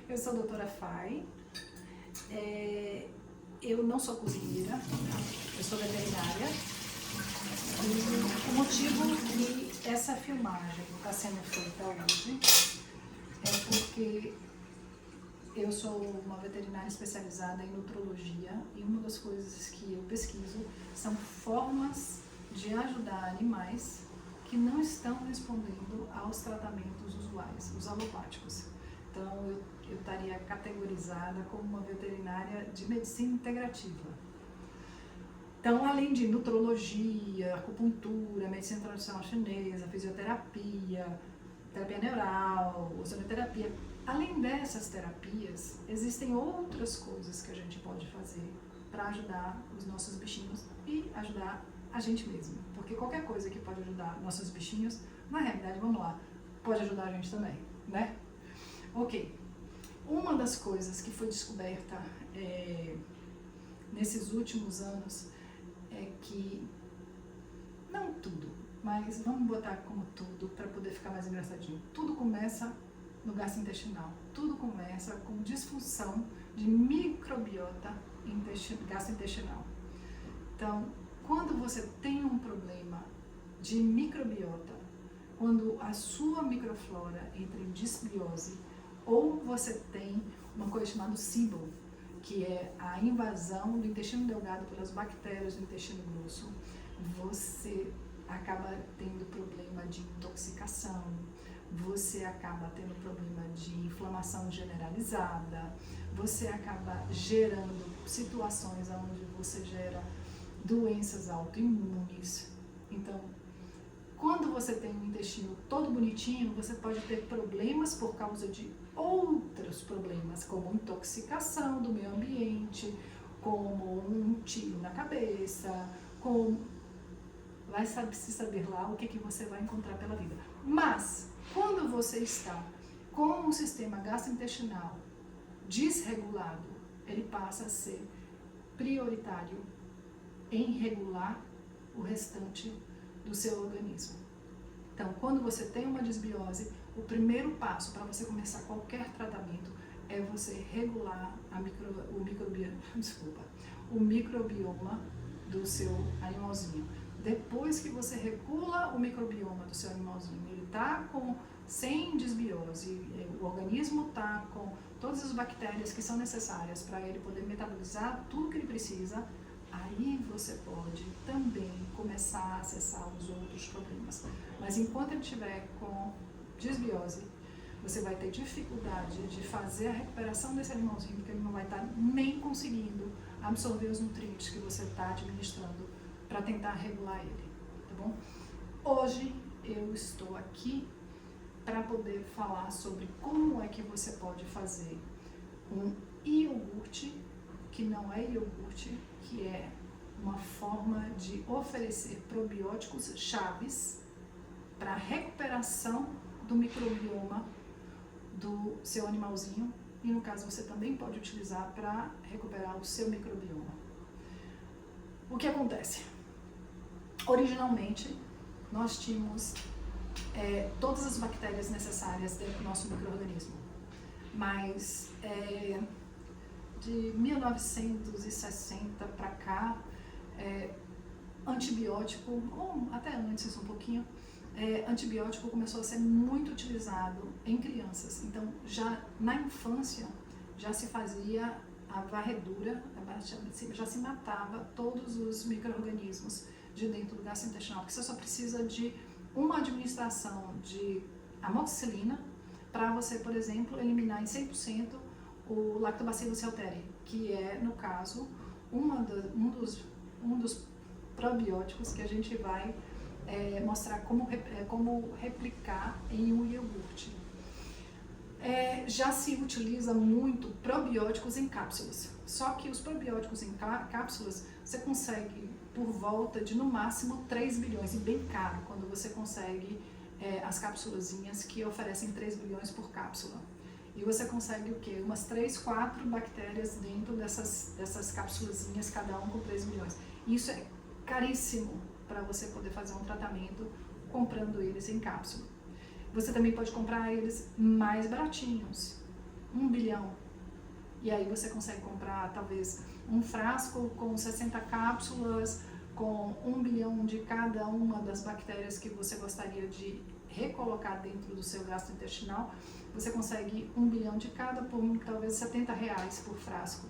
Eu sou a doutora Fay. Eu não sou cozinheira, eu sou veterinária. E o motivo que essa filmagem está sendo feita hoje é porque eu sou uma veterinária especializada em nutrologia e uma das coisas que eu pesquiso são formas de ajudar animais que não estão respondendo aos tratamentos usuais, os alopáticos. Então, eu estaria categorizada como uma veterinária de medicina integrativa. Então, além de nutrologia, acupuntura, medicina tradicional chinesa, fisioterapia, terapia neural, ozonoterapia, além dessas terapias, existem outras coisas que a gente pode fazer para ajudar os nossos bichinhos e ajudar a gente mesmo. Porque qualquer coisa que pode ajudar nossos bichinhos, na realidade, vamos lá, pode ajudar a gente também, né? Ok. Uma das coisas que foi descoberta nesses últimos anos é que, não tudo, mas vamos botar como tudo para poder ficar mais engraçadinho. Tudo começa no gastrointestinal. Tudo começa com disfunção de microbiota gastrointestinal. Então, quando você tem um problema de microbiota, quando a sua microflora entra em disbiose, ou você tem uma coisa chamada SIBO, que é a invasão do intestino delgado pelas bactérias do intestino grosso, você acaba tendo problema de intoxicação, você acaba tendo problema de inflamação generalizada, você acaba gerando situações onde você gera doenças autoimunes. Então, quando você tem um intestino todo bonitinho, você pode ter problemas por causa de outros problemas, como intoxicação do meio ambiente, como um tiro na cabeça, como vai se saber lá o que você vai encontrar pela vida. Mas, quando você está com um sistema gastrointestinal desregulado, ele passa a ser prioritário em regular o restante do seu organismo. Então, quando você tem uma desbiose, o primeiro passo para você começar qualquer tratamento é você regular o microbioma do seu animalzinho. Depois que você regula o microbioma do seu animalzinho, ele está sem desbiose, o organismo está com todas as bactérias que são necessárias para ele poder metabolizar tudo que ele precisa, aí você pode também começar a acessar os outros problemas. Mas enquanto ele estiver com desbiose, você vai ter dificuldade de fazer a recuperação desse animalzinho, porque ele não vai estar nem conseguindo absorver os nutrientes que você está administrando para tentar regular ele, tá bom? Hoje eu estou aqui para poder falar sobre como é que você pode fazer um iogurte, que não é iogurte, que é uma forma de oferecer probióticos chaves para a recuperação do microbioma do seu animalzinho, e no caso você também pode utilizar para recuperar o seu microbioma. O que acontece? Originalmente, nós tínhamos todas as bactérias necessárias dentro do nosso micro-organismo, mas de 1960 para cá, antibiótico, ou até antes um pouquinho, antibiótico começou a ser muito utilizado em crianças. Então, já na infância, já se fazia a varredura, já se matava todos os micro-organismos de dentro do gastrointestinal, porque você só precisa de uma administração de amoxicilina para você, por exemplo, eliminar em 100% o Lactobacillus reuteri, que é, no caso, um dos probióticos que a gente vai mostrar como replicar em um iogurte. Já se utiliza muito probióticos em cápsulas, só que os probióticos em cápsulas você consegue por volta de no máximo 3 bilhões, e bem caro quando você consegue as cápsulazinhas que oferecem 3 bilhões por cápsula. E você consegue o quê? Umas 3, 4 bactérias dentro dessas cápsulazinhas, cada um com 3 bilhões. Isso é caríssimo para você poder fazer um tratamento comprando eles em cápsula. Você também pode comprar eles mais baratinhos, 1 bilhão. E aí você consegue comprar talvez um frasco com 60 cápsulas, com 1 bilhão de cada uma das bactérias que você gostaria de recolocar dentro do seu gastrointestinal. Você consegue 1 bilhão de cada por talvez R$70 por frasco.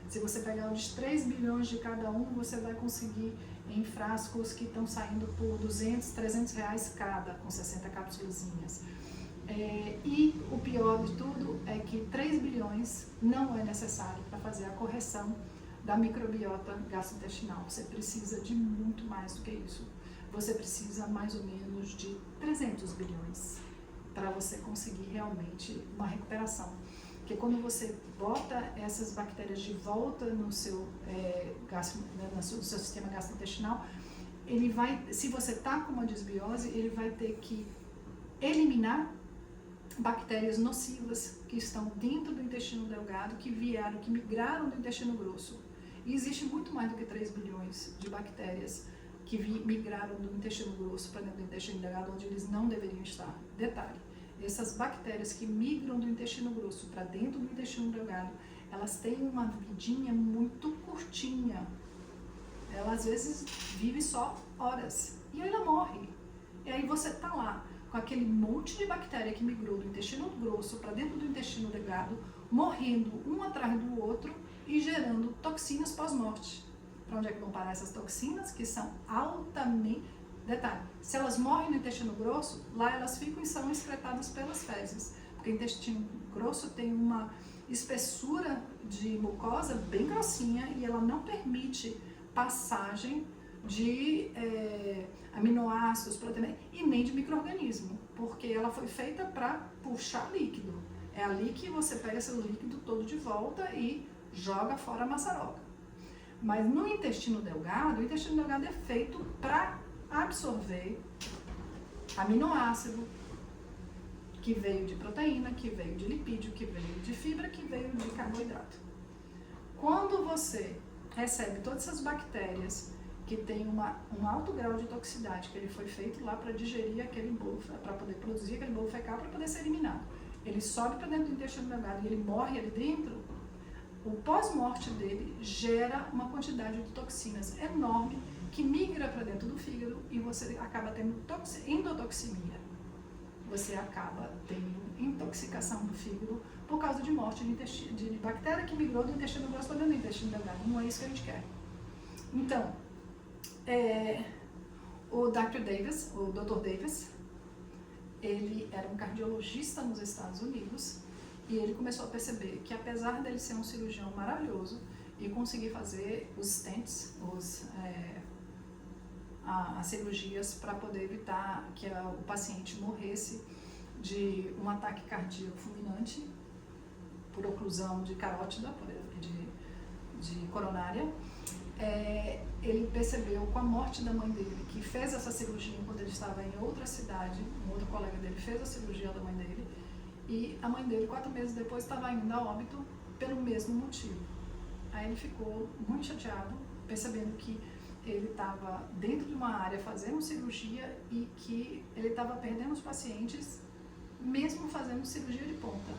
Se você pegar os 3 bilhões de cada um, você vai conseguir em frascos que estão saindo por R$200, R$300 cada, com 60 cápsulazinhas. E o pior de tudo é que 3 bilhões não é necessário para fazer a correção da microbiota gastrointestinal. Você precisa de muito mais do que isso. Você precisa mais ou menos de 300 bilhões para você conseguir realmente uma recuperação. Porque quando você bota essas bactérias de volta no seu, no seu sistema gastrointestinal, ele vai, se você está com uma desbiose, ele vai ter que eliminar bactérias nocivas que estão dentro do intestino delgado, que migraram do intestino grosso. E existe muito mais do que 3 bilhões de bactérias que migraram do intestino grosso para dentro do intestino delgado, onde eles não deveriam estar. Detalhe, essas bactérias que migram do intestino grosso para dentro do intestino delgado, elas têm uma vidinha muito curtinha. Ela às vezes vive só horas e aí ela morre. E aí você está lá com aquele monte de bactéria que migrou do intestino grosso para dentro do intestino delgado, morrendo um atrás do outro e gerando toxinas pós-morte. Para onde é que vão parar essas toxinas? Que são altamente... Detalhe, se elas morrem no intestino grosso, lá elas ficam e são excretadas pelas fezes. Porque o intestino grosso tem uma espessura de mucosa bem grossinha e ela não permite passagem de aminoácidos, proteínas e nem de micro-organismo, porque ela foi feita para puxar líquido. É ali que você pega esse líquido todo de volta e joga fora a maçaroca. Mas no intestino delgado, o intestino delgado é feito para absorver aminoácido, que veio de proteína, que veio de lipídio, que veio de fibra, que veio de carboidrato. Quando você recebe todas essas bactérias que tem um alto grau de toxicidade, que ele foi feito lá para digerir aquele bolo, para poder produzir aquele bolo fecal, para poder ser eliminado. Ele sobe para dentro do intestino delgado e ele morre ali dentro, o pós-morte dele gera uma quantidade de toxinas enorme que migra para dentro do fígado e você acaba tendo endotoxemia. Você acaba tendo intoxicação do fígado por causa de morte de bactéria que migrou do intestino grosso para dentro do intestino delgado. Não é isso que a gente quer. Então, o Dr. Davis, ele era um cardiologista nos Estados Unidos e ele começou a perceber que apesar dele ser um cirurgião maravilhoso e conseguir fazer os stents, as cirurgias para poder evitar que o paciente morresse de um ataque cardíaco fulminante por oclusão de carótida, de coronária, ele percebeu com a morte da mãe dele, que fez essa cirurgia enquanto ele estava em outra cidade, um outro colega dele fez a cirurgia da mãe dele, e a mãe dele, 4 meses depois, estava indo a óbito pelo mesmo motivo. Aí ele ficou muito chateado, percebendo que ele estava dentro de uma área fazendo cirurgia e que ele estava perdendo os pacientes, mesmo fazendo cirurgia de ponta.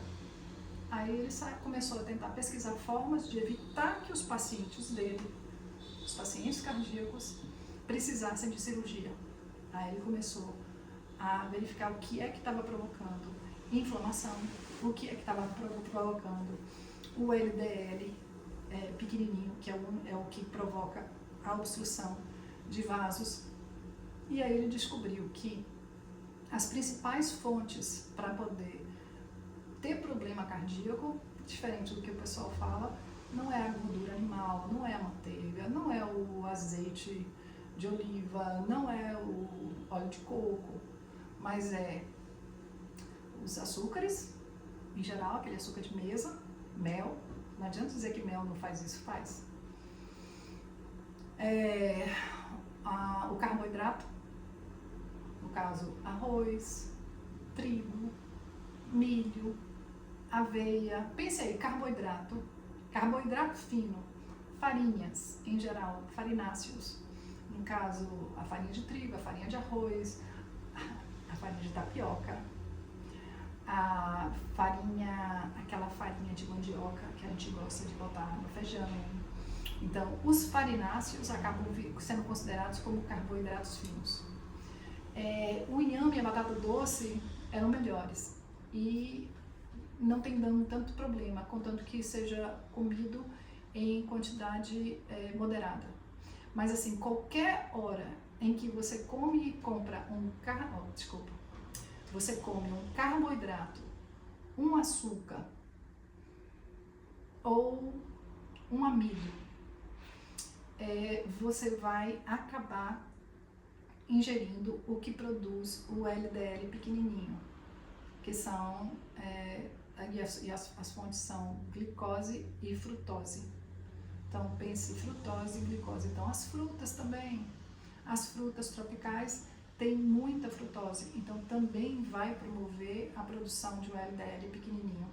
Aí ele começou a tentar pesquisar formas de evitar que os pacientes dele, os pacientes cardíacos, precisassem de cirurgia. Aí ele começou a verificar o que é que estava provocando inflamação, o que é que estava provocando o LDL pequenininho, que é o que provoca a obstrução de vasos. E aí ele descobriu que as principais fontes para poder ter problema cardíaco, diferente do que o pessoal fala, não é a gordura animal, não é a manteiga, não é o azeite de oliva, não é o óleo de coco, mas é os açúcares, em geral, aquele açúcar de mesa, mel. Não adianta dizer que mel não faz isso, faz. O carboidrato, no caso arroz, trigo, milho, aveia. Pense aí, carboidrato fino, farinhas em geral, farináceos, no caso a farinha de trigo, a farinha de arroz, a farinha de tapioca, aquela farinha farinha de mandioca, que a gente gosta de botar no feijão. Então, os farináceos acabam sendo considerados como carboidratos finos. O inhame e a batata doce eram melhores e não tem dando tanto problema, contanto que seja comido em quantidade moderada. Mas assim, qualquer hora em que você come e compra você come um carboidrato, um açúcar ou um amido, você vai acabar ingerindo o que produz o LDL pequenininho, que são, as fontes são glicose e frutose. Então, pense frutose e glicose. Então, as frutas também, as frutas tropicais têm muita frutose, então também vai promover a produção de um LDL pequenininho.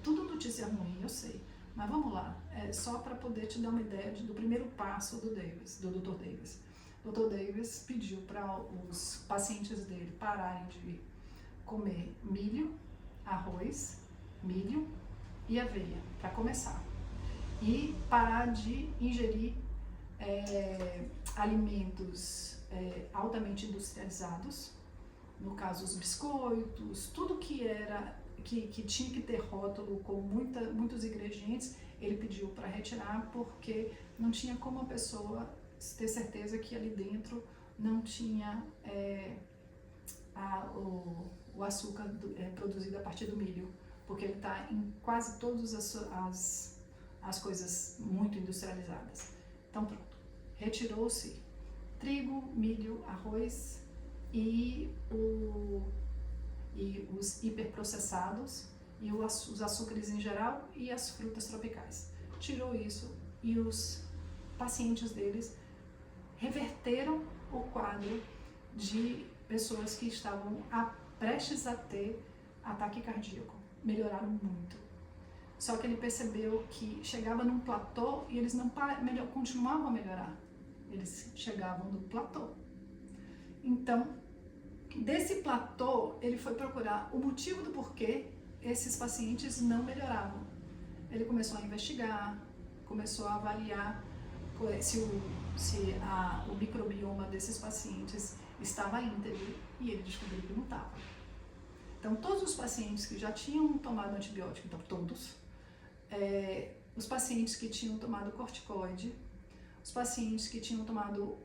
Tudo notícia ruim, eu sei, mas vamos lá, só para poder te dar uma ideia do primeiro passo do Dr. Davis. O Dr. Davis pediu para os pacientes dele pararem de comer milho, arroz, milho e aveia, para começar. E parar de ingerir alimentos altamente industrializados, no caso os biscoitos, tudo que tinha que ter rótulo com muitos ingredientes, ele pediu para retirar, porque não tinha como a pessoa ter certeza que ali dentro não tinha o açúcar produzido a partir do milho, porque ele está em quase todas as coisas muito industrializadas. Então pronto, retirou-se trigo, milho, arroz e os hiperprocessados e os açúcares em geral e as frutas tropicais. Tirou isso e os pacientes deles reverteram o quadro de pessoas que estavam prestes a ter ataque cardíaco. Melhoraram muito. Só que ele percebeu que chegava num platô e eles não continuavam a melhorar. Eles chegavam no platô. Então, desse platô, ele foi procurar o motivo do porquê esses pacientes não melhoravam. Ele começou a investigar, começou a avaliar se o microbioma desses pacientes estava íntegro, e ele descobriu que não estava. Então, todos os pacientes que já tinham tomado antibiótico, então todos, os pacientes que tinham tomado corticoide, os pacientes que tinham tomado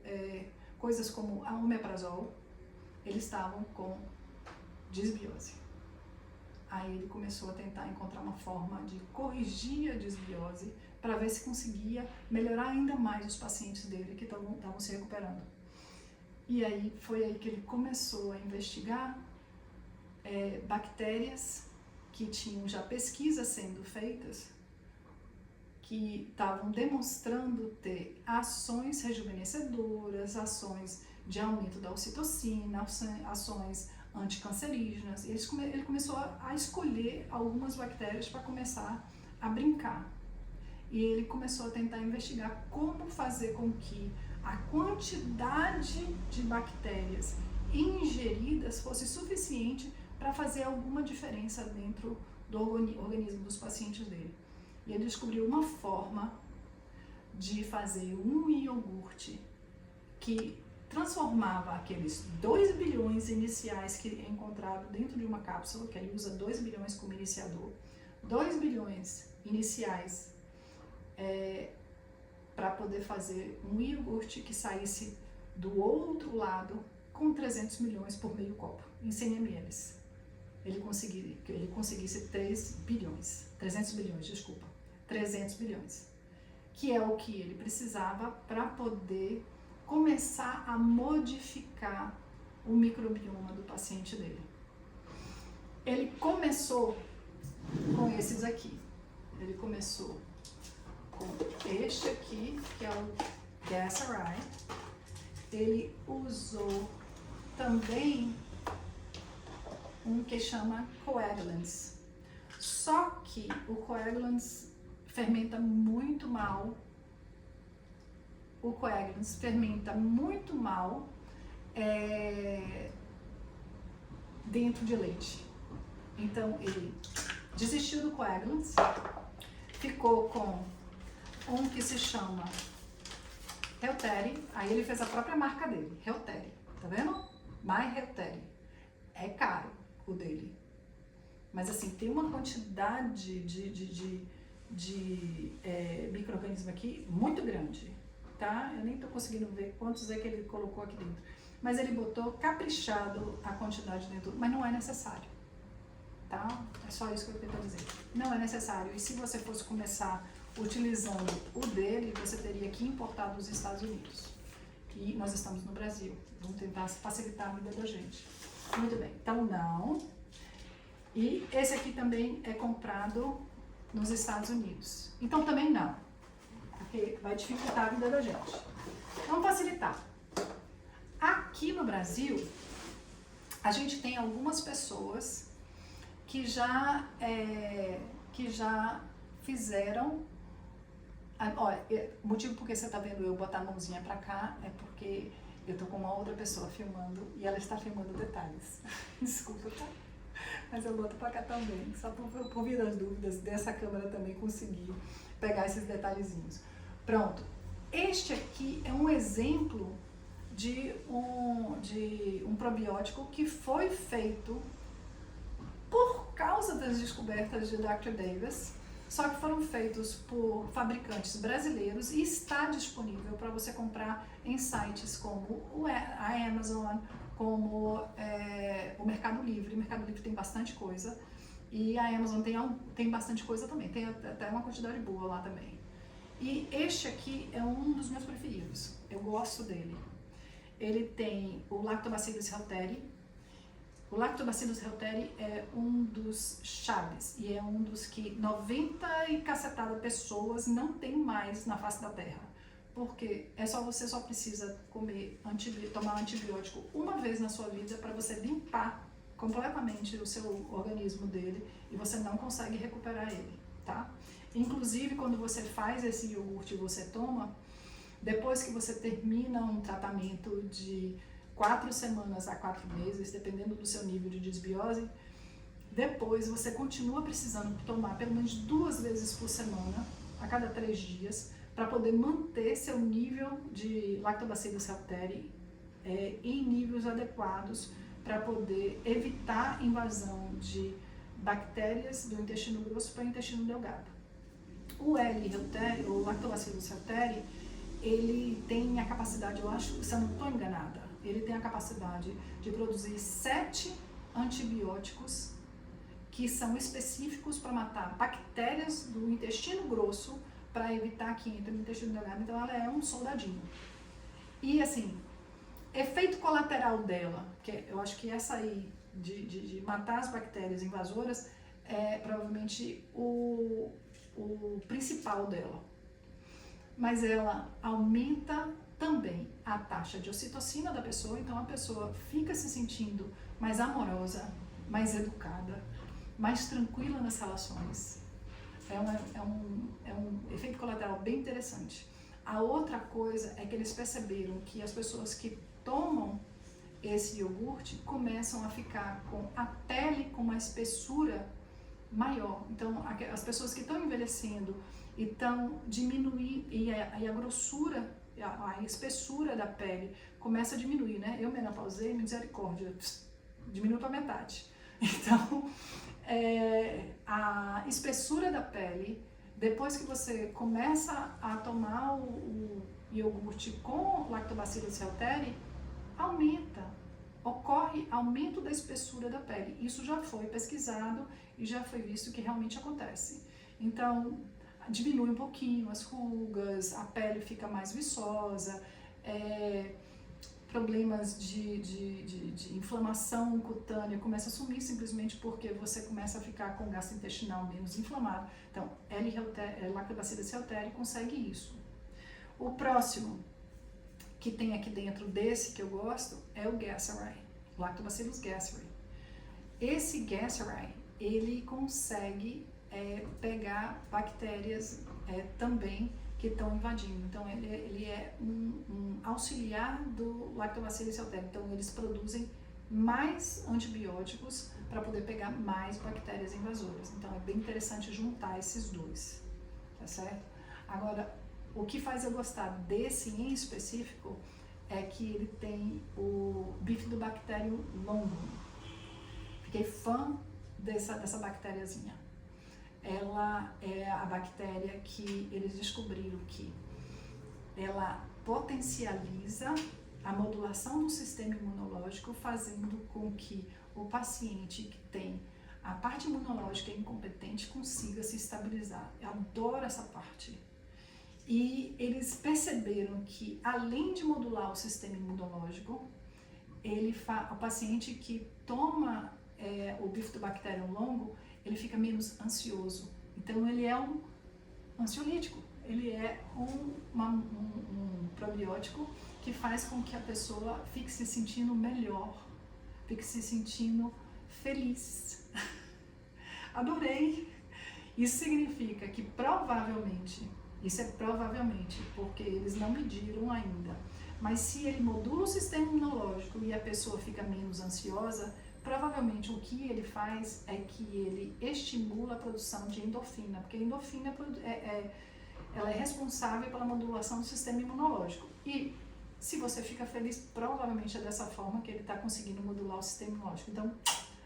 coisas como a omeprazol, eles estavam com disbiose. Aí ele começou a tentar encontrar uma forma de corrigir a disbiose para ver se conseguia melhorar ainda mais os pacientes dele que estavam se recuperando. E aí foi aí que ele começou a investigar bactérias que tinham já pesquisas sendo feitas, que estavam demonstrando ter ações rejuvenescedoras, ações de aumento da ocitocina, ações anticancerígenas. Ele começou a escolher algumas bactérias para começar a brincar. E ele começou a tentar investigar como fazer com que a quantidade de bactérias ingeridas fosse suficiente para fazer alguma diferença dentro do organismo dos pacientes dele. E ele descobriu uma forma de fazer um iogurte que transformava aqueles 2 bilhões iniciais que é encontrado dentro de uma cápsula, que ele usa 2 bilhões como iniciador, 2 bilhões iniciais para poder fazer um iogurte que saísse do outro lado com 300 milhões por meio copo, em 100 ml. Ele conseguisse 300 bilhões, que é o que ele precisava para poder começar a modificar o microbioma do paciente dele. Ele começou com esses aqui. Ele começou com este aqui, que é o Gasarai. Ele usou também um que chama Coagulans. Só que o Coagulans fermenta muito mal. O Coagulans fermenta muito mal dentro de leite. Então ele desistiu do coagulants, ficou com um que se chama Reuteri, aí ele fez a própria marca dele, Reuteri, tá vendo? My Reuteri. É caro o dele, mas assim, tem uma quantidade de micro-organismo aqui muito grande, tá? Eu nem tô conseguindo ver quantos é que ele colocou aqui dentro, mas ele botou caprichado a quantidade dentro, mas não é necessário, tá? É só isso que eu quero dizer, não é necessário. E se você fosse começar utilizando o dele, você teria que importar dos Estados Unidos, e nós estamos no Brasil, vamos tentar facilitar a vida da gente. Muito bem, então não. E esse aqui também é comprado nos Estados Unidos. Então também não, porque vai dificultar a vida da gente. Vamos facilitar. Aqui no Brasil, a gente tem algumas pessoas que já fizeram... Olha, o motivo por que você está vendo eu botar a mãozinha para cá é porque eu tô com uma outra pessoa filmando e ela está filmando detalhes. Desculpa, tá? Mas eu boto pra cá também, só por vir das dúvidas dessa câmera também conseguir pegar esses detalhezinhos. Pronto, este aqui é um exemplo de um probiótico que foi feito por causa das descobertas de Dr. Davis, só que foram feitos por fabricantes brasileiros e está disponível para você comprar em sites como a Amazon, como o Mercado Livre. O Mercado Livre tem bastante coisa e a Amazon tem bastante coisa também, tem até uma quantidade boa lá também. E este aqui é um dos meus preferidos, eu gosto dele. Ele tem o Lactobacillus reuteri. O Lactobacillus reuteri é um dos chaves e é um dos que 90 e cacetada pessoas não tem mais na face da terra. Porque você só precisa tomar antibiótico uma vez na sua vida para você limpar completamente o seu organismo dele e você não consegue recuperar ele, tá? Inclusive, quando você faz esse iogurte e você toma, depois que você termina um tratamento de 4 semanas a 4 meses, dependendo do seu nível de desbiose, depois você continua precisando tomar pelo menos 2 vezes por semana, a cada 3 dias, para poder manter seu nível de Lactobacillus reuteri em níveis adequados, para poder evitar a invasão de bactérias do intestino grosso para o intestino delgado. O L. reuteri, o Lactobacillus reuteri, ele tem a capacidade, eu acho, se eu não estou enganada, ele tem a capacidade de produzir 7 antibióticos que são específicos para matar bactérias do intestino grosso para evitar que entre no intestino delgado. Então ela é um soldadinho. E assim, efeito colateral dela, que eu acho que essa aí de matar as bactérias invasoras é provavelmente o principal dela. Mas ela aumenta também a taxa de ocitocina da pessoa, então a pessoa fica se sentindo mais amorosa, mais educada, mais tranquila nas relações. É um efeito colateral bem interessante. A outra coisa é que eles perceberam que as pessoas que tomam esse iogurte começam a ficar com a pele com uma espessura maior. Então, as pessoas que estão envelhecendo e estão diminuindo, e a grossura, a espessura da pele começa a diminuir, né? Eu menopausei, misericórdia, diminui para metade. Então, a espessura da pele, depois que você começa a tomar o iogurte com Lactobacillus reuteri, aumenta, ocorre aumento da espessura da pele. Isso já foi pesquisado e já foi visto que realmente acontece. Então, diminui um pouquinho as rugas, a pele fica mais viçosa, problemas de inflamação cutânea começa a sumir simplesmente porque você começa a ficar com o gastrointestinal menos inflamado. Então, Lactobacillus reuteri consegue isso. O próximo que tem aqui dentro desse que eu gosto é o Gasseri, Lactobacillus gasseri. Esse Gasseri, ele consegue pegar bactérias também que estão invadindo. Então, ele é um auxiliar do Lactobacillus reuteri. Então, eles produzem mais antibióticos para poder pegar mais bactérias invasoras. Então é bem interessante juntar esses dois, tá certo? Agora, o que faz eu gostar desse em específico é que ele tem o Bifidobacterium longum. Fiquei fã dessa bactériazinha. Ela é a bactéria que eles descobriram que ela potencializa a modulação do sistema imunológico, fazendo com que o paciente que tem a parte imunológica incompetente consiga se estabilizar. Eu adoro essa parte. E eles perceberam que, além de modular o sistema imunológico, o paciente que toma o Bifidobacterium longo, ele fica menos ansioso. Então, ele é um ansiolítico. Ele é um probiótico que faz com que a pessoa fique se sentindo melhor, fique se sentindo feliz. Adorei! Isso significa que provavelmente, isso é provavelmente, porque eles não mediram ainda, mas se ele modula o sistema imunológico e a pessoa fica menos ansiosa, provavelmente o que ele faz é que ele estimula a produção de endorfina, porque a endorfina ela é responsável pela modulação do sistema imunológico. E se você fica feliz, provavelmente é dessa forma que ele está conseguindo modular o sistema imunológico. Então,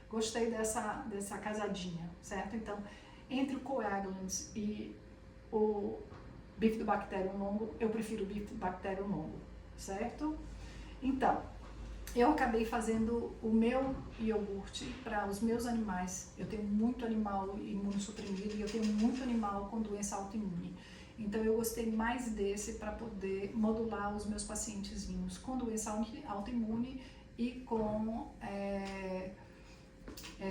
gostei dessa casadinha, certo? Então, entre o coagulans e o Bifidobacterium longo, eu prefiro o Bifidobacterium longo, certo? Então, eu acabei fazendo o meu iogurte para os meus animais. Eu tenho muito animal imunossuprimido e eu tenho muito animal com doença autoimune. Então, eu gostei mais desse para poder modular os meus pacientezinhos com doença autoimune e com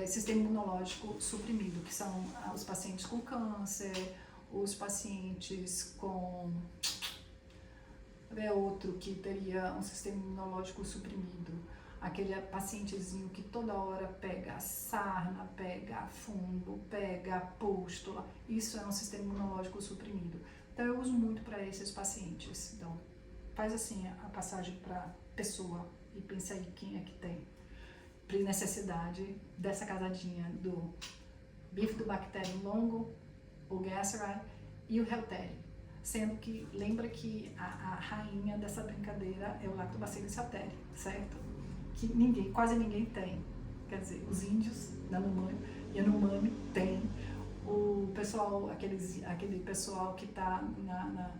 sistema imunológico suprimido, que são os pacientes com câncer, os pacientes com... outro que teria um sistema imunológico suprimido, aquele pacientezinho que toda hora pega sarna, pega fungo, pega pústula, isso é um sistema imunológico suprimido. Então eu uso muito para esses pacientes. Então faz assim a passagem para pessoa e pensa aí quem é que tem necessidade dessa casadinha do Bifidobacterium longo, o Gasseri e o Reuteri. Sendo que, lembra que a rainha dessa brincadeira é o Lactobacillus reuteri, certo? Que quase ninguém tem. Quer dizer, os índios, Yanomami tem. O pessoal, aquele pessoal que está lá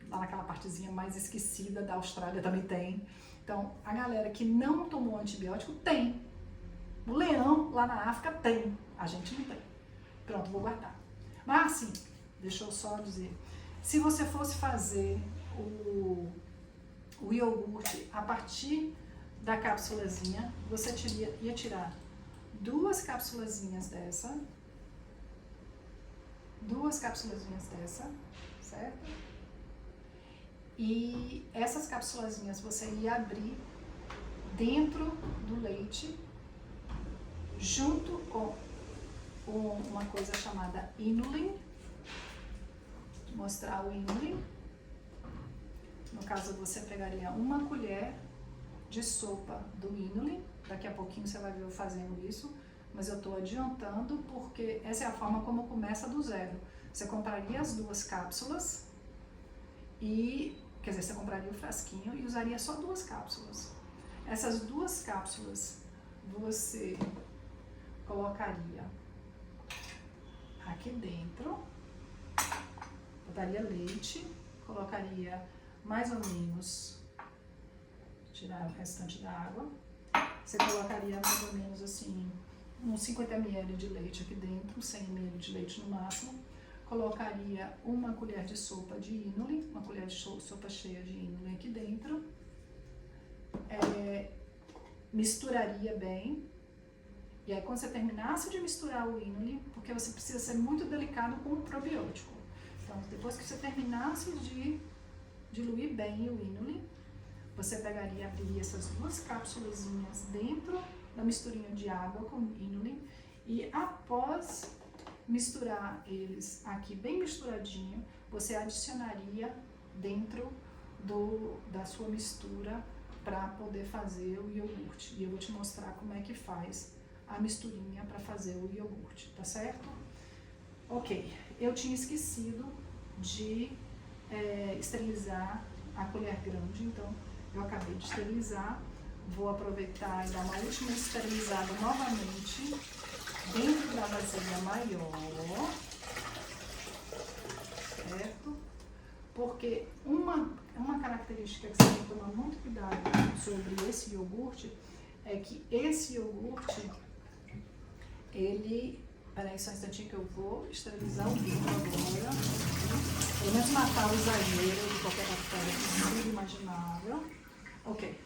naquela partezinha mais esquecida da Austrália também tem. Então, a galera que não tomou antibiótico tem. O leão lá na África tem. A gente não tem. Pronto, vou guardar. Mas assim, deixa eu só dizer, se você fosse fazer o iogurte a partir da cápsulazinha, você ia tirar 2 cápsulazinhas dessa, certo? E essas cápsulazinhas você ia abrir dentro do leite, junto com uma coisa chamada inulin. Mostrar o inulin. No caso, você pegaria 1 colher de sopa do inulin. Daqui a pouquinho você vai ver eu fazendo isso, mas eu estou adiantando porque essa é a forma como começa do zero. Você compraria as 2 cápsulas quer dizer, você compraria o frasquinho e usaria só 2 cápsulas. Essas 2 cápsulas você colocaria aqui dentro, botaria leite, colocaria mais ou menos, tirar o restante da água, você colocaria mais ou menos assim, uns 50 ml de leite aqui dentro, 100 ml de leite no máximo, colocaria 1 colher de sopa de inulin, 1 colher de sopa cheia de inulin aqui dentro, misturaria bem, e aí quando você terminasse de misturar o inulin, porque você precisa ser muito delicado com o probiótico, então depois que você terminasse de diluir bem o inulin, você pegaria, abriria essas 2 cápsulazinhas dentro da misturinha de água com inulin e após misturar eles aqui bem misturadinho, você adicionaria dentro da sua mistura para poder fazer o iogurte. E eu vou te mostrar como é que faz a misturinha para fazer o iogurte, tá certo? Ok, eu tinha esquecido de esterilizar a colher grande, então eu acabei de esterilizar. Vou aproveitar e dar uma última esterilizada novamente dentro da vasilha maior, certo? Porque uma característica que você tem que tomar muito cuidado sobre esse iogurte é que esse iogurte, ele... Peraí só um instantinho que eu vou esterilizar o vidro agora. Pelo menos matar o exagero de qualquer bactéria possível, imaginável. Ok.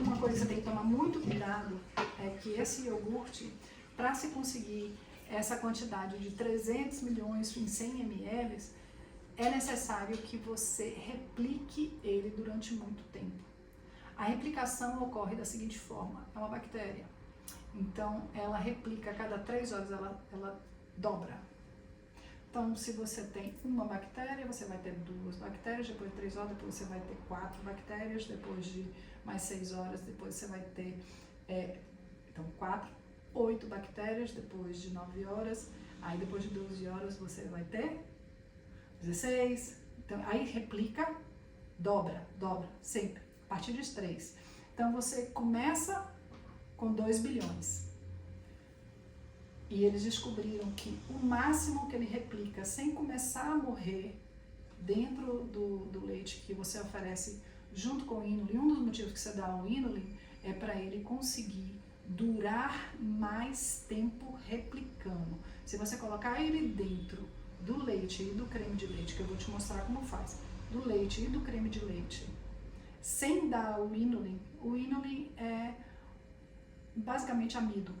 Uma coisa que você tem que tomar muito cuidado é que esse iogurte, para se conseguir essa quantidade de 300 milhões em 100 ml, é necessário que você replique ele durante muito tempo. A replicação ocorre da seguinte forma: é uma bactéria. Então, ela replica a cada 3 horas, ela dobra. Então, se você tem uma bactéria, você vai ter 2 bactérias, depois de 3 horas, depois você vai ter 4 bactérias, depois de mais 6 horas, depois você vai ter, então, 8 bactérias, depois de 9 horas, aí depois de 12 horas você vai ter 16, então, aí replica, dobra, sempre, a partir de 3. Então, você começa com 2 bilhões. E eles descobriram que o máximo que ele replica sem começar a morrer dentro do leite que você oferece junto com o inulin, um dos motivos que você dá ao inulin é para ele conseguir durar mais tempo replicando. Se você colocar ele dentro do leite e do creme de leite, que eu vou te mostrar como faz, do leite e do creme de leite, sem dar o inulin é basicamente amido,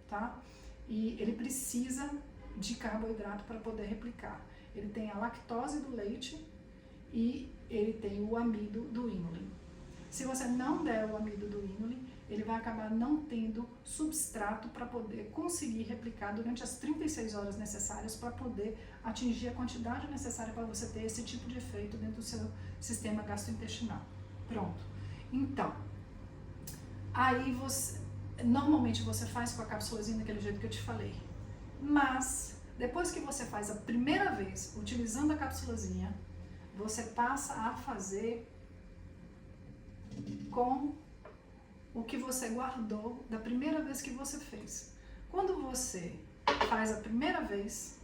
tá? E ele precisa de carboidrato para poder replicar. Ele tem a lactose do leite e ele tem o amido do inulin. Se você não der o amido do inulin, ele vai acabar não tendo substrato para poder conseguir replicar durante as 36 horas necessárias para poder atingir a quantidade necessária para você ter esse tipo de efeito dentro do seu sistema gastrointestinal. Pronto. Então, aí normalmente você faz com a cápsulazinha daquele jeito que eu te falei. Mas, depois que você faz a primeira vez utilizando a cápsulazinha, você passa a fazer com o que você guardou da primeira vez que você fez. Quando você faz a primeira vez,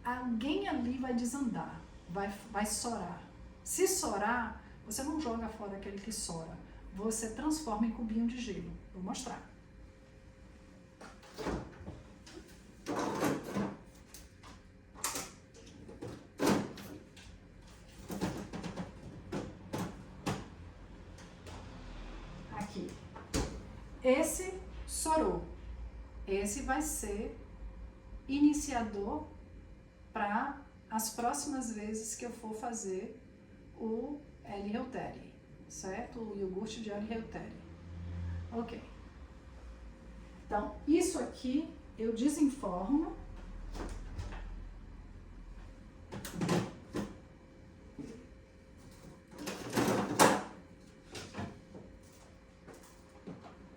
alguém ali vai desandar, vai sorar. Se sorar, você não joga fora aquele que sora, você transforma em cubinho de gelo. Vou mostrar. Aqui. Esse sorou. Esse vai ser iniciador para as próximas vezes que eu for fazer o L-Reuteri, certo? O iogurte de L-Reuteri. Ok. Então, isso aqui eu desenformo.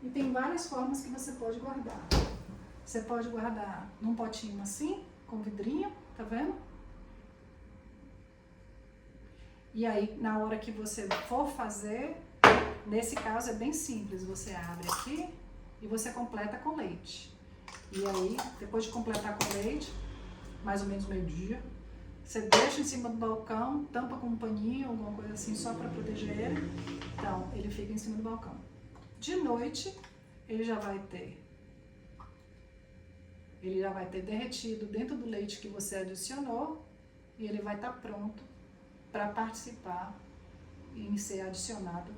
E tem várias formas que você pode guardar. Você pode guardar num potinho assim, com vidrinho, tá vendo? E aí, na hora que você for fazer, nesse caso é bem simples, você abre aqui e você completa com leite. E aí, depois de completar com leite, mais ou menos meio-dia, você deixa em cima do balcão, tampa com um paninho, alguma coisa assim, só para proteger ele. Então, ele fica em cima do balcão. De noite, ele já vai ter derretido dentro do leite que você adicionou e ele vai estar pronto para participar e ser adicionado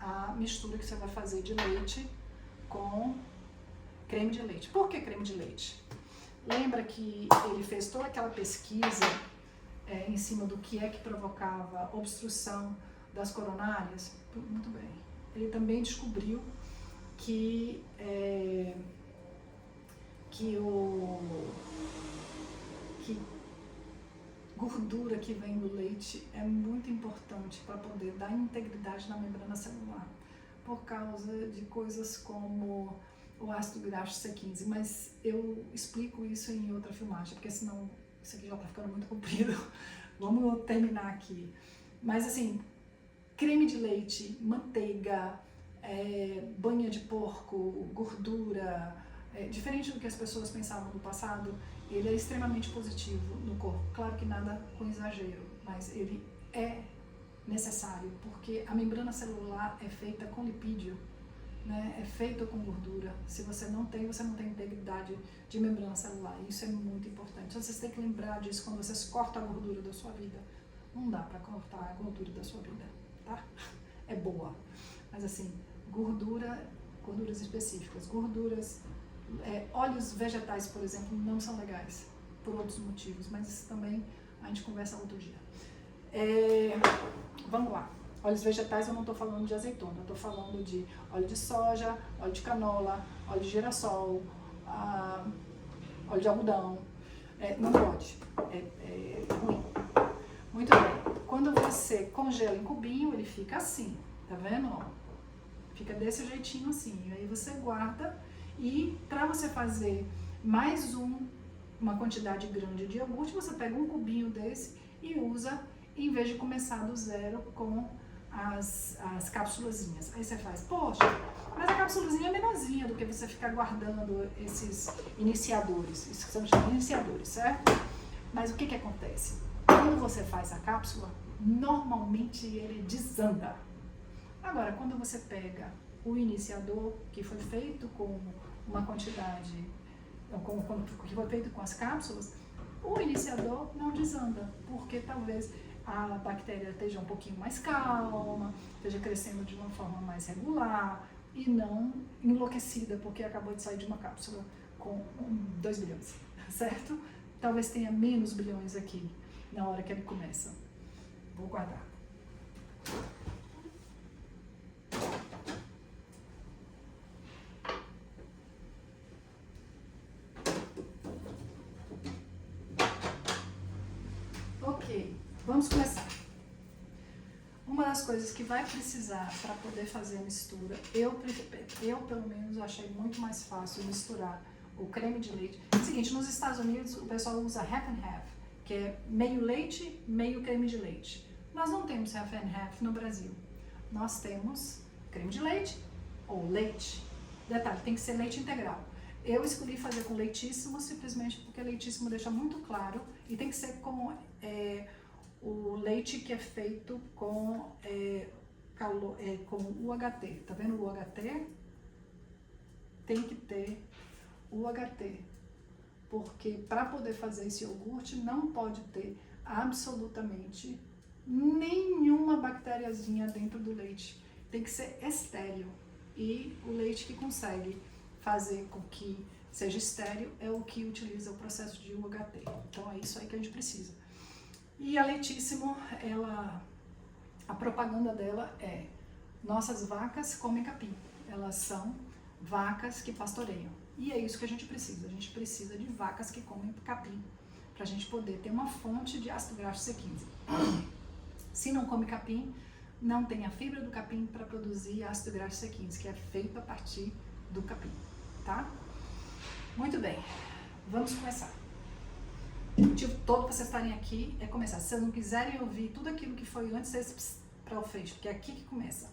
à mistura que você vai fazer de leite com creme de leite. Por que creme de leite? Lembra que ele fez toda aquela pesquisa em cima do que é que provocava obstrução das coronárias? Muito bem. Ele também descobriu que gordura que vem do leite é muito importante para poder dar integridade na membrana celular, por causa de coisas como o ácido graxo C15, mas eu explico isso em outra filmagem, porque senão isso aqui já está ficando muito comprido. Vamos terminar aqui. Mas assim, creme de leite, manteiga, banha de porco, gordura, diferente do que as pessoas pensavam no passado, ele é extremamente positivo no corpo. Claro que nada com exagero, mas ele é necessário, porque a membrana celular é feita com lipídio, né? É feita com gordura. Se você não tem integridade de membrana celular. Isso é muito importante. Então, vocês têm que lembrar disso quando vocês cortam a gordura da sua vida. Não dá para cortar a gordura da sua vida, tá? É boa, mas assim, gorduras específicas, óleos vegetais, por exemplo, não são legais por outros motivos, mas isso também a gente conversa outro dia. Vamos lá. Óleos vegetais, eu não estou falando de azeitona, eu estou falando de óleo de soja, óleo de canola, óleo de girassol, óleo de algodão. Não pode, é ruim. Muito bem. Quando você congela em cubinho, ele fica assim, tá vendo? Fica desse jeitinho assim. Aí você guarda e para você fazer mais uma quantidade grande de iogurte, você pega um cubinho desse e usa, em vez de começar do zero com as cápsulazinhas. Aí você faz, poxa, mas a cápsulazinha é menorzinha do que você ficar guardando esses iniciadores. Isso que são iniciadores, certo? Mas o que acontece? Quando você faz a cápsula, normalmente ele desanda. Agora, quando você pega o iniciador, que foi feito com uma quantidade, que foi feito com as cápsulas, o iniciador não desanda, porque talvez a bactéria esteja um pouquinho mais calma, esteja crescendo de uma forma mais regular e não enlouquecida, porque acabou de sair de uma cápsula com 2 bilhões, certo? Talvez tenha menos bilhões aqui na hora que ele começa. Vou guardar. Ok, vamos começar. Uma das coisas que vai precisar para poder fazer a mistura, eu pelo menos achei muito mais fácil misturar o creme de leite. É o seguinte, nos Estados Unidos o pessoal usa half and half, que é meio leite, meio creme de leite. Nós não temos half and half no Brasil. Nós temos creme de leite ou leite. Detalhe, tem que ser leite integral. Eu escolhi fazer com leitíssimo simplesmente porque leitíssimo deixa muito claro e tem que ser com o leite que é feito com UHT. Tá vendo o UHT? Tem que ter UHT. Porque para poder fazer esse iogurte não pode ter absolutamente nenhuma bactériazinha dentro do leite. Tem que ser estéril. E o leite que consegue fazer com que seja estéril é o que utiliza o processo de UHT. Então é isso aí que a gente precisa. E a Leitíssimo, a propaganda dela é: nossas vacas comem capim. Elas são vacas que pastoreiam. E é isso que a gente precisa. A gente precisa de vacas que comem capim para a gente poder ter uma fonte de ácido graxo C15. Se não come capim, não tem a fibra do capim para produzir ácido graxo C15, que é feito a partir do capim, tá? Muito bem, vamos começar. O motivo todo para vocês estarem aqui é começar. Se vocês não quiserem ouvir tudo aquilo que foi antes, vocês para o frente, porque é aqui que começa.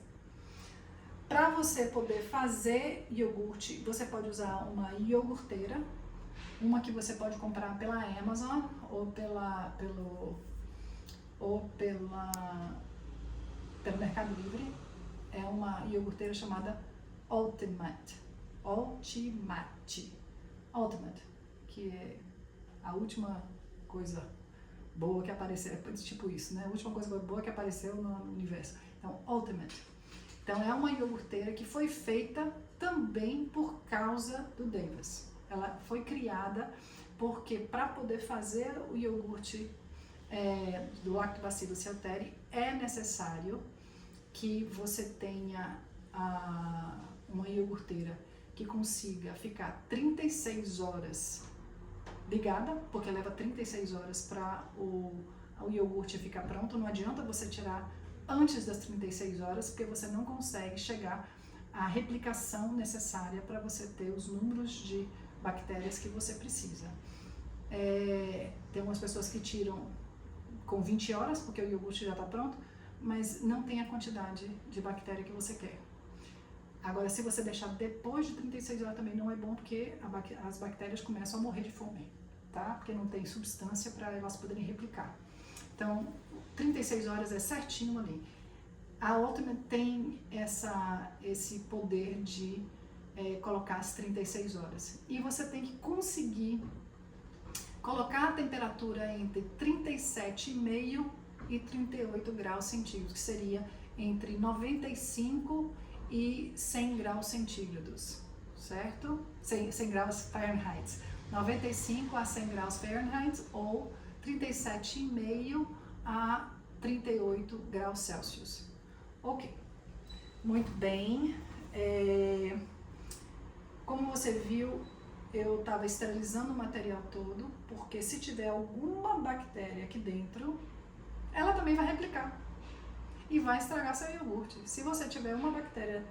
Para você poder fazer iogurte, você pode usar uma iogurteira, uma que você pode comprar pela Amazon ou pelo Mercado Livre. É uma iogurteira chamada Ultimate, que é a última coisa boa que apareceu, tipo isso, né? A última coisa boa que apareceu no universo. Então, Ultimate. Então, é uma iogurteira que foi feita também por causa do Davis. Ela foi criada porque para poder fazer o iogurte do Lactobacillus reuteri é necessário que você tenha uma iogurteira que consiga ficar 36 horas ligada, porque leva 36 horas para o iogurte ficar pronto. Não adianta você tirar antes das 36 horas, porque você não consegue chegar à replicação necessária para você ter os números de bactérias que você precisa. Tem umas pessoas que tiram com 20 horas, porque o iogurte já está pronto, mas não tem a quantidade de bactéria que você quer. Agora, se você deixar depois de 36 horas também não é bom, porque as bactérias começam a morrer de fome, tá? Porque não tem substância para elas poderem replicar. Então, 36 horas é certinho ali. A Ultimate tem esse poder de colocar as 36 horas. E você tem que conseguir colocar a temperatura entre 37,5 e 38 graus centígrados, que seria entre 95 e 100 graus centígrados, certo? 100 graus Fahrenheit. 95 a 100 graus Fahrenheit ou 37,5 a 38 graus Celsius. Ok, muito bem. Como você viu, eu estava esterilizando o material todo, porque se tiver alguma bactéria aqui dentro, ela também vai replicar e vai estragar seu iogurte. Se você tiver uma bactéria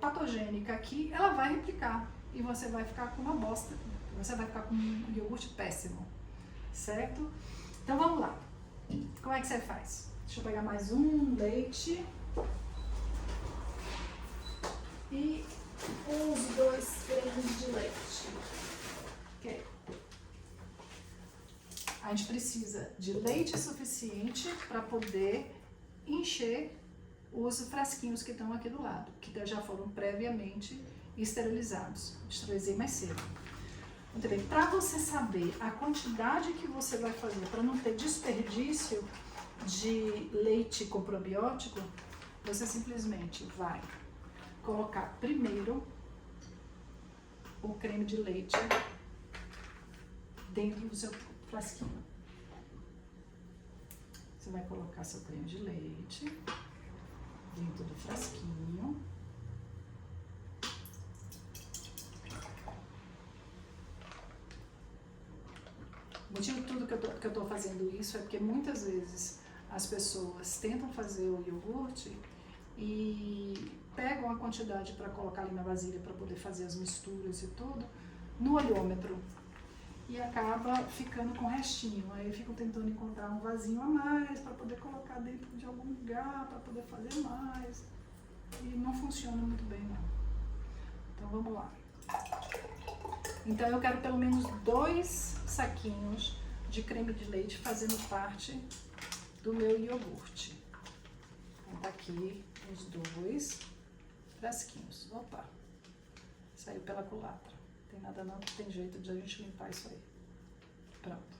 patogênica aqui, ela vai replicar e você vai ficar com uma bosta, você vai ficar com um iogurte péssimo, certo? Então vamos lá. Como é que você faz? Deixa eu pegar mais um leite e os 2 cremes de leite. Ok. A gente precisa de leite suficiente para poder encher os frasquinhos que estão aqui do lado, que já foram previamente esterilizados. Esterilizei mais cedo. Muito bem, para você saber a quantidade que você vai fazer para não ter desperdício de leite com probiótico, você simplesmente vai colocar primeiro o creme de leite dentro do seu frasquinho. Você vai colocar seu creme de leite dentro do frasquinho. O motivo de tudo que eu tô fazendo isso é porque muitas vezes as pessoas tentam fazer o iogurte e pegam a quantidade para colocar ali na vasilha para poder fazer as misturas e tudo no olhômetro e acaba ficando com restinho. Aí ficam tentando encontrar um vasinho a mais para poder colocar dentro de algum lugar para poder fazer mais e não funciona muito bem não. Então vamos lá. Então eu quero pelo menos 2 saquinhos de creme de leite fazendo parte do meu iogurte. Então tá aqui os 2 frasquinhos. Opa, saiu pela culatra. Não tem nada não, tem jeito de a gente limpar isso aí. Pronto.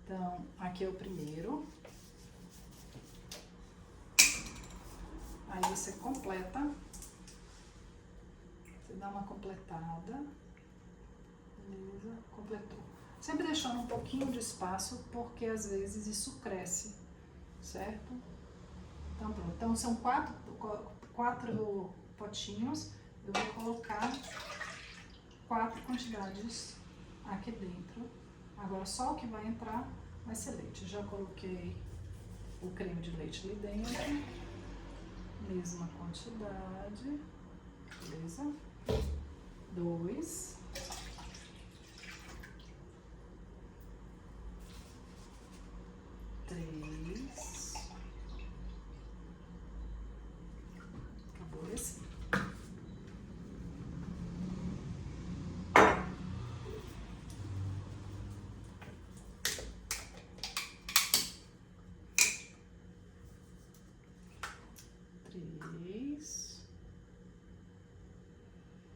Então, aqui é o primeiro. Aí você completa. Você dá uma completada. Beleza, completou. Sempre deixando um pouquinho de espaço, porque às vezes isso cresce, certo? Então pronto. Então são 4 potinhos. Eu vou colocar 4 quantidades aqui dentro. Agora só o que vai entrar vai ser leite. Já coloquei o creme de leite ali dentro. Mesma quantidade. Beleza? 2. 3. Acabou esse. 3.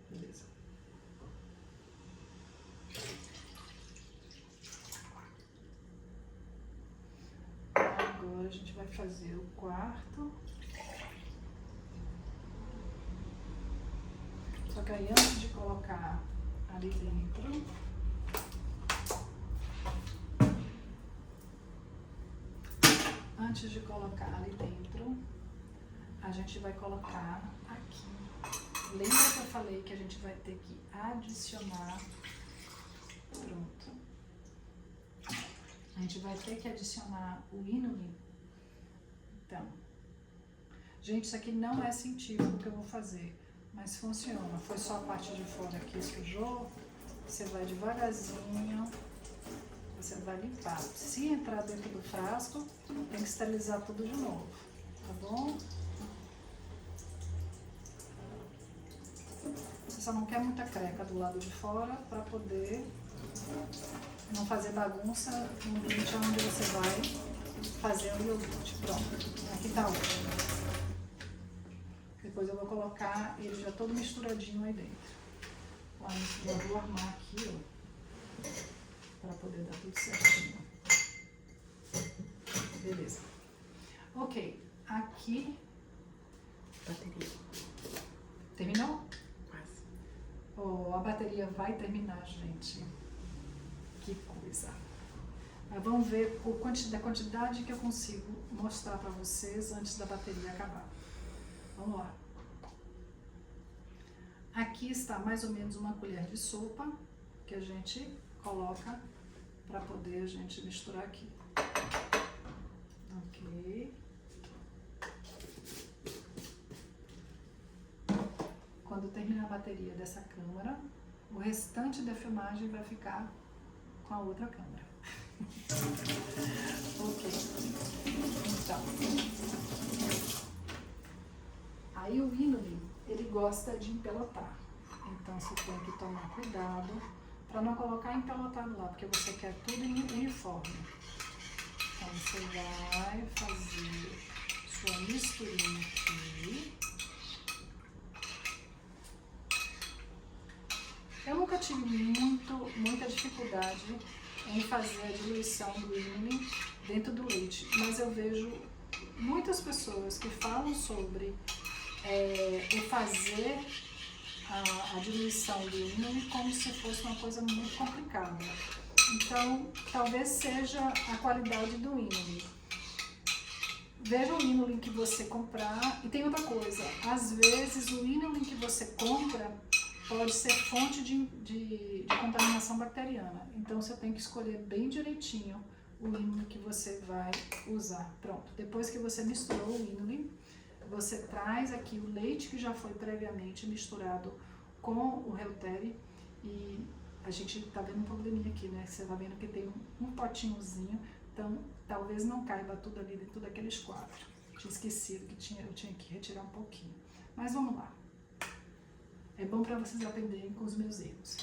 Beleza. Agora a gente vai fazer o 4. Só que aí antes de colocar ali dentro, a gente vai colocar aqui. Lembra que eu falei que a gente vai ter que adicionar, pronto, A gente vai ter que adicionar o inulin. Então, gente, isso aqui não é científico que eu vou fazer, mas funciona. Foi só a parte de fora que sujou. Você vai devagarzinho, você vai limpar. Se entrar dentro do frasco, tem que esterilizar tudo de novo, tá bom? Você só não quer muita creca do lado de fora para poder não fazer bagunça no ambiente onde você vai fazer o iogurte. Pronto, aqui tá ótimo. Depois eu vou colocar ele já todo misturadinho aí dentro. Já vou armar aqui, ó, para poder dar tudo certinho. Beleza. Ok, aqui... Bateria. Terminou? Quase. Oh, a bateria vai terminar, gente. Que coisa. Mas vamos ver a quantidade que eu consigo mostrar para vocês antes da bateria acabar. Vamos lá. Aqui está mais ou menos uma colher de sopa que a gente coloca para poder a gente misturar aqui. Ok. Quando terminar a bateria dessa câmera, o restante da filmagem vai ficar com a outra câmera. Ok. Então, aí o inulin, ele gosta de empelotar. Então você tem que tomar cuidado para não colocar empelotado lá, porque você quer tudo uniforme. Então você vai fazer sua misturinha aqui. Eu nunca tive muita dificuldade em fazer a diluição do inulin dentro do leite, mas eu vejo muitas pessoas que falam sobre o fazer a diluição do inulin como se fosse uma coisa muito complicada. Então, talvez seja a qualidade do inulin. Veja o inulin que você comprar. E tem outra coisa, às vezes o inulin que você compra pode ser fonte de contaminação bacteriana. Então você tem que escolher bem direitinho o inulin que você vai usar. Pronto, depois que você misturou o inulin, você traz aqui o leite que já foi previamente misturado com o Helteri. E a gente tá vendo um probleminha aqui, né? Você tá vendo que tem um potinhozinho, então talvez não caiba tudo ali dentro daqueles 4. Tinha esquecido que eu tinha que retirar um pouquinho. Mas vamos lá. É bom para vocês aprenderem com os meus erros.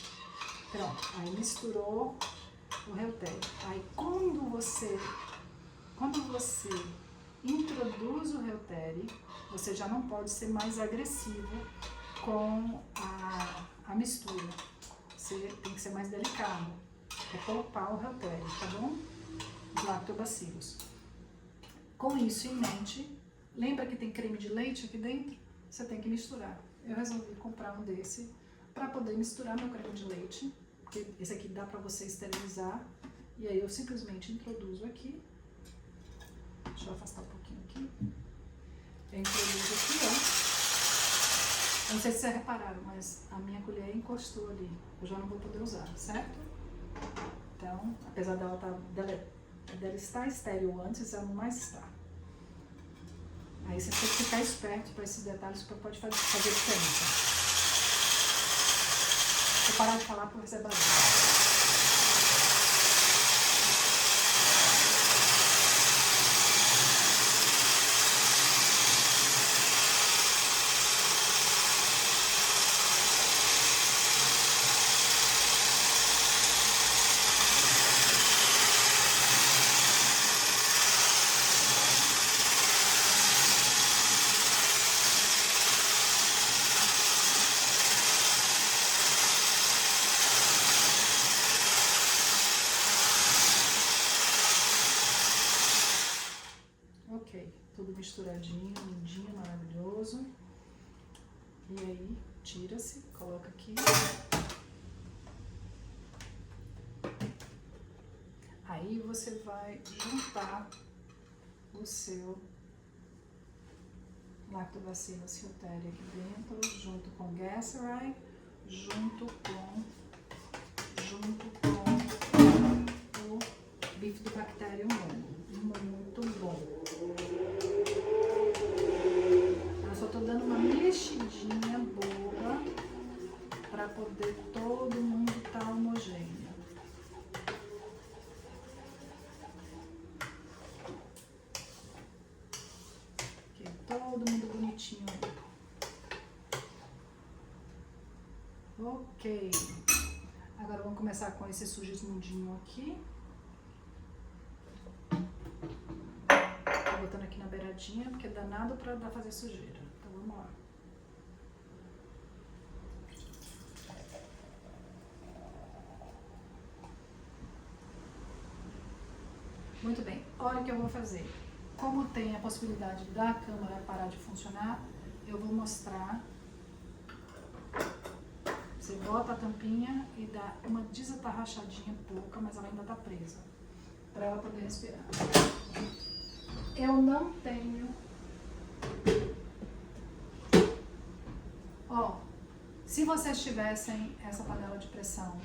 Pronto, aí misturou o Helteri. Aí quando você introduz o Helteri, você já não pode ser mais agressivo com a mistura. Você tem que ser mais delicado. É poupar o Helteri, tá bom? Os lactobacilos. Com isso em mente, lembra que tem creme de leite aqui dentro? Você tem que misturar. Eu resolvi comprar um desse para poder misturar meu creme de leite, porque esse aqui dá para você esterilizar. E aí eu simplesmente introduzo aqui. Deixa eu afastar um pouquinho aqui. Eu introduzo aqui, ó. Não sei se vocês repararam, mas a minha colher encostou ali. Eu já não vou poder usar, certo? Então, apesar dela estar estéril antes, ela não mais está. Aí você tem que ficar esperto para esses detalhes, porque pode fazer diferença. Vou parar de falar porque você é barulho. Tudo misturadinho, lindinho, maravilhoso. E aí, tira-se, coloca aqui. Aí você vai juntar o seu Lactobacillus reuteri aqui dentro, junto com Gesseri, junto com o Beef do Bacterium muito bom. Eu só tô dando uma mexidinha boa para poder todo mundo estar homogêneo. Aqui, todo mundo bonitinho. Ok. Agora vamos começar com esse sujismundinho aqui. Tô botando aqui na beiradinha, porque é danado pra fazer sujeira. Então vamos lá. Muito bem, olha o que eu vou fazer. Como tem a possibilidade da câmera parar de funcionar, eu vou mostrar. Você bota a tampinha e dá uma desatarrachadinha pouca, mas ela ainda tá presa, para ela poder respirar. Eu não tenho... Ó, se vocês tivessem essa panela de pressão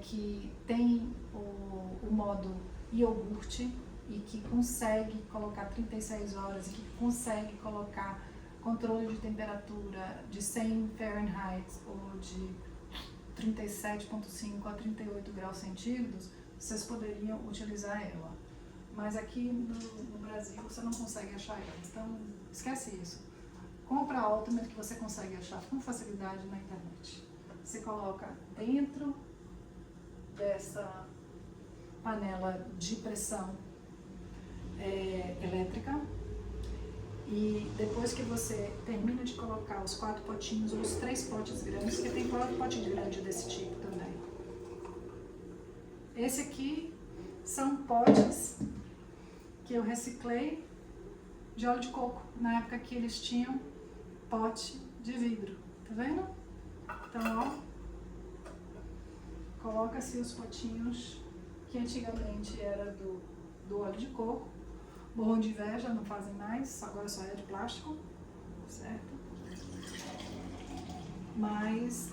que tem o modo iogurte e que consegue colocar 36 horas e que consegue colocar controle de temperatura de 100 Fahrenheit ou de 37,5 a 38 graus centígrados, vocês poderiam utilizar ela. Mas aqui no Brasil você não consegue achar ela, então esquece isso. Compra a Ultimate que você consegue achar com facilidade na internet. Você coloca dentro dessa panela de pressão elétrica. E depois que você termina de colocar os 4 potinhos ou os 3 potes grandes, porque tem pote grande desse tipo também. Esse aqui são potes que eu reciclei de óleo de coco, na época que eles tinham pote de vidro, tá vendo? Então, ó, coloca-se os potinhos que antigamente era do óleo de coco. Morram de inveja, não fazem mais, agora só é de plástico, certo? Mas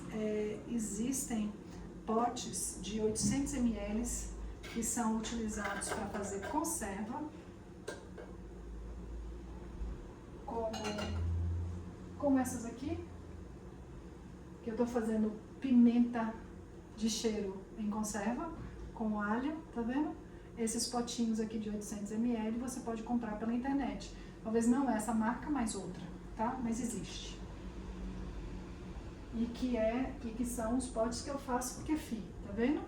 existem potes de 800 ml que são utilizados para fazer conserva, como essas aqui, que eu estou fazendo pimenta de cheiro em conserva, com alho, tá vendo? Esses potinhos aqui de 800 ml você pode comprar pela internet. Talvez não essa marca, mas outra, tá? Mas existe. E que são os potes que eu faço porque fio, tá vendo?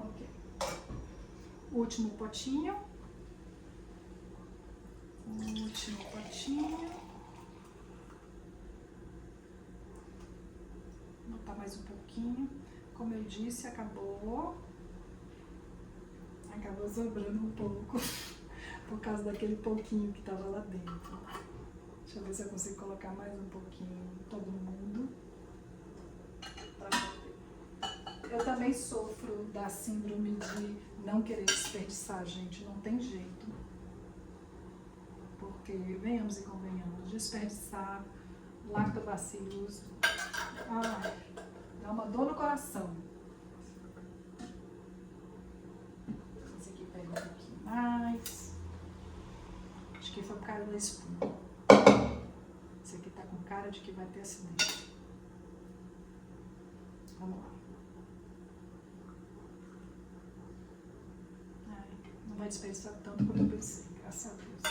Ok. Último potinho. Último potinho. Vou botar mais um pouquinho. Como eu disse, acabou sobrando um pouco por causa daquele pouquinho que estava lá dentro. Deixa eu ver se eu consigo colocar mais um pouquinho todo mundo. Eu também sofro da síndrome de não querer desperdiçar, gente, não tem jeito. Porque, venhamos e convenhamos, desperdiçar lactobacilos, dá uma dor no coração. Um pouquinho mais. Acho que foi por causa da espuma. Esse aqui tá com cara de que vai ter acidente. Vamos lá. Não vai desperdiçar tanto quanto eu pensei, graças a Deus.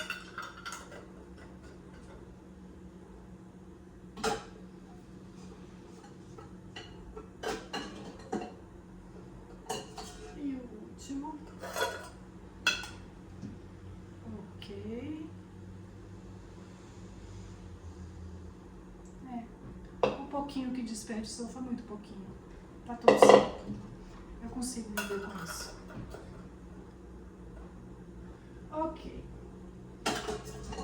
E o último. O pouquinho que desperdiçou foi muito pouquinho. Tá tudo certo. Eu consigo viver com isso. Ok.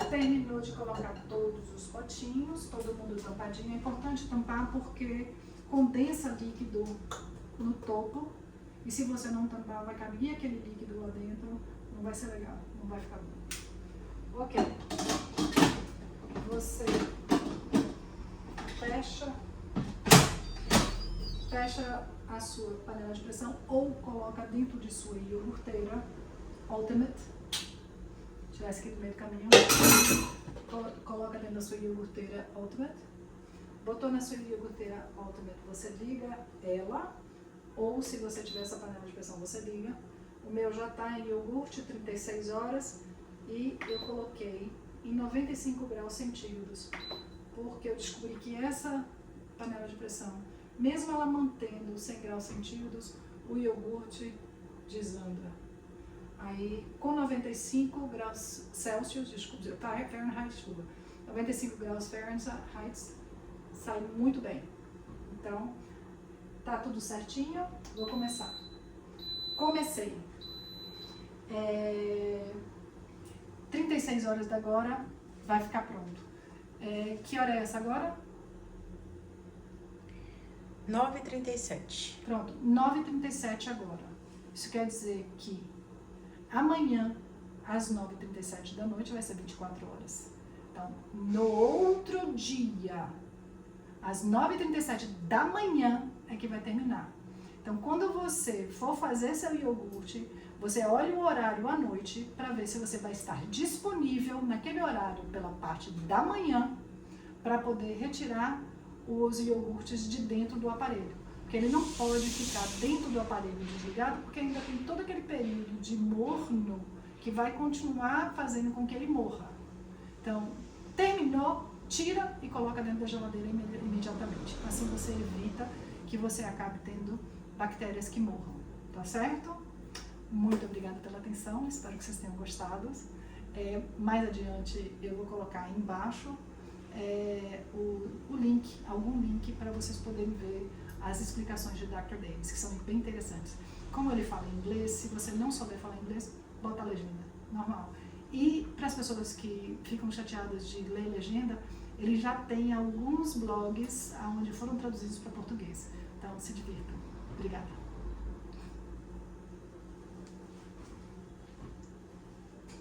Terminou de colocar todos os potinhos, todo mundo tampadinho. É importante tampar porque condensa líquido no topo. E se você não tampar, vai caber aquele líquido lá dentro. Não vai ser legal, não vai ficar bom. Ok. Você fecha fecha a sua panela de pressão ou coloca dentro de sua iogurteira Ultimate. Tirar esse aqui do meio do caminho. Coloca dentro da sua iogurteira Ultimate. Botou na sua iogurteira Ultimate, você liga ela, ou se você tiver essa panela de pressão, você liga. O meu já está em iogurte, 36 horas, e eu coloquei em 95 graus centígrados, porque eu descobri que essa panela de pressão, mesmo ela mantendo 100 graus centígrados, o iogurte desanda. Aí, com 95 graus Celsius, Fahrenheit, desculpa, 95 graus Fahrenheit, sai muito bem. Então, tá tudo certinho, vou começar. Comecei. 36 horas da agora, vai ficar pronto. Que hora é essa agora? 9h37. Pronto, 9h37 agora. Isso quer dizer que amanhã, às 9h37 da noite, vai ser 24 horas. Então, no outro dia, às 9h37 da manhã, é que vai terminar. Então, quando você for fazer seu iogurte, você olha o horário à noite para ver se você vai estar disponível naquele horário pela parte da manhã para poder retirar os iogurtes de dentro do aparelho. Porque ele não pode ficar dentro do aparelho desligado, porque ainda tem todo aquele período de morno que vai continuar fazendo com que ele morra. Então, terminou, tira e coloca dentro da geladeira imediatamente. Assim você evita que você acabe tendo bactérias que morram, tá certo? Muito obrigada pela atenção, espero que vocês tenham gostado. Mais adiante eu vou colocar aí embaixo o link, algum link para vocês poderem ver as explicações de Dr. Davis, que são bem interessantes. Como ele fala em inglês, se você não souber falar inglês, bota a legenda, normal. E para as pessoas que ficam chateadas de ler legenda, ele já tem alguns blogs onde foram traduzidos para português. Então, se divirtam. Obrigada.